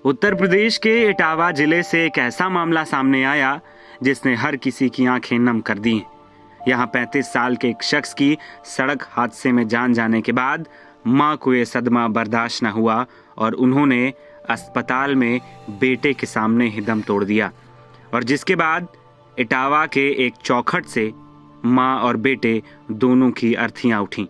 उत्तर प्रदेश के इटावा जिले से एक ऐसा मामला सामने आया जिसने हर किसी की आंखें नम कर दी। यहाँ 35 साल के एक शख्स की सड़क हादसे में जान जाने के बाद मां को यह सदमा बर्दाश्त न हुआ और उन्होंने अस्पताल में बेटे के सामने ही दम तोड़ दिया। और जिसके बाद इटावा के एक चौखट से मां और बेटे दोनों की अर्थियां उठीं।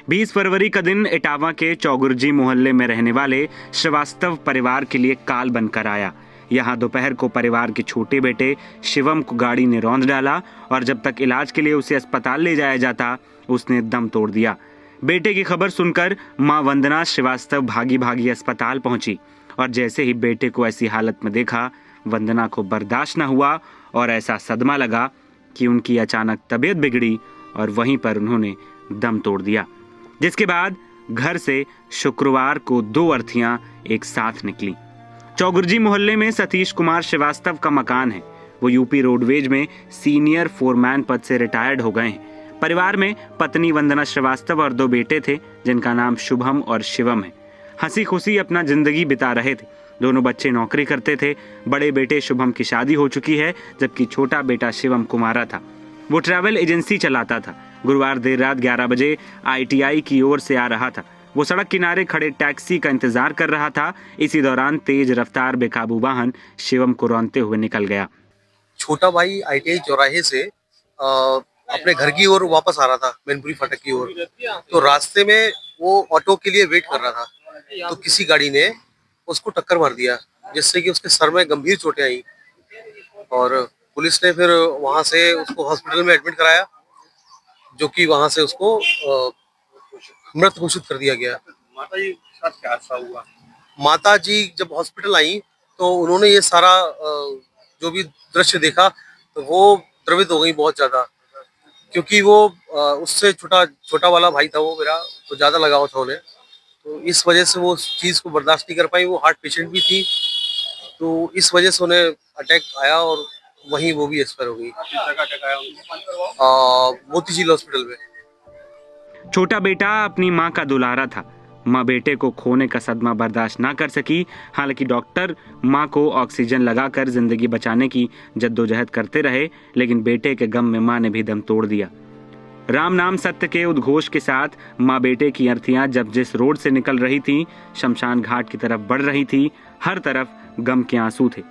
20 फरवरी का दिन इटावा के चौगुर्जी मोहल्ले में रहने वाले श्रीवास्तव परिवार के लिए काल बनकर आया। यहाँ दोपहर को परिवार के छोटे बेटे शिवम को गाड़ी ने रौंद डाला और जब तक इलाज के लिए उसे अस्पताल ले जाया जाता उसने दम तोड़ दिया। बेटे की खबर सुनकर मां वंदना श्रीवास्तव भागी भागी अस्पताल पहुंची और जैसे ही बेटे को ऐसी हालत में देखा वंदना को बर्दाश्त न हुआ और ऐसा सदमा लगा कि उनकी अचानक तबीयत बिगड़ी और वहीं पर उन्होंने दम तोड़ दिया। जिसके बाद घर से शुक्रवार को 2 अर्थियां एक साथ निकली। चौगुर्जी मोहल्ले में सतीश कुमार श्रीवास्तव का मकान है। वो यूपी रोडवेज में सीनियर फोरमैन पद से रिटायर्ड हो गए हैं। परिवार में पत्नी वंदना श्रीवास्तव और 2 बेटे थे जिनका नाम शुभम और शिवम है। हंसी खुशी अपना जिंदगी बिता रहे थे। दोनों बच्चे नौकरी करते थे। बड़े बेटे शुभम की शादी हो चुकी है जबकि छोटा बेटा शिवम कुमारा था। वो ट्रैवल एजेंसी चलाता था। गुरुवार देर रात 11 बजे ITI की ओर से आ रहा था। वो सड़क किनारे खड़े टैक्सी का इंतजार कर रहा था। इसी दौरान तेज रफ्तार बेकाबू वाहन शिवम को रौंदते हुए निकल गया। छोटा भाई ITI चौराहे से अपने घर की ओर वापस आ रहा था, मैनपुरी फाटक की ओर। तो रास्ते में वो ऑटो के लिए वेट कर रहा था तो किसी गाड़ी ने उसको टक्कर मार दिया जिससे कि उसके सर में गंभीर चोटें आई और पुलिस ने फिर वहां से उसको हॉस्पिटल में एडमिट कराया जो कि वहां से उसको मृत घोषित कर दिया गया। माता जी के साथ क्या हादसा हुआ? माता जी जब हॉस्पिटल आई तो उन्होंने ये सारा जो भी दृश्य देखा तो वो द्रवित हो गई बहुत ज्यादा, क्योंकि वो उससे छोटा वाला भाई था वो मेरा, तो ज्यादा लगाव था उन्हें, तो इस वजह से वो उस चीज को बर्दाश्त नहीं कर पाई। वो हार्ट पेशेंट भी थी तो इस वजह से उन्हें अटैक आया और वहीं वो भी एक्सपायर हो गई। मोतीझील हॉस्पिटल में। छोटा बेटा अपनी मां का दुलारा था। मां बेटे को खोने का सदमा बर्दाश्त ना कर सकी। हालांकि डॉक्टर मां को ऑक्सीजन लगाकर जिंदगी बचाने की जद्दोजहद करते रहे लेकिन बेटे के गम में मां ने भी दम तोड़ दिया। राम नाम सत्य के उद्घोष के साथ मां बेटे की अर्थियां जब जिस रोड से निकल रही थी शमशान घाट की तरफ बढ़ रही थी, हर तरफ गम के आंसू थे।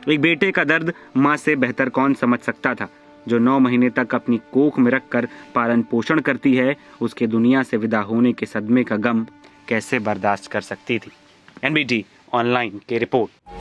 एक बेटे का दर्द मां से बेहतर कौन समझ सकता था। जो 9 महीने तक अपनी कोख में रखकर पालन पोषण करती है उसके दुनिया से विदा होने के सदमे का गम कैसे बर्दाश्त कर सकती थी। NBT ऑनलाइन की रिपोर्ट।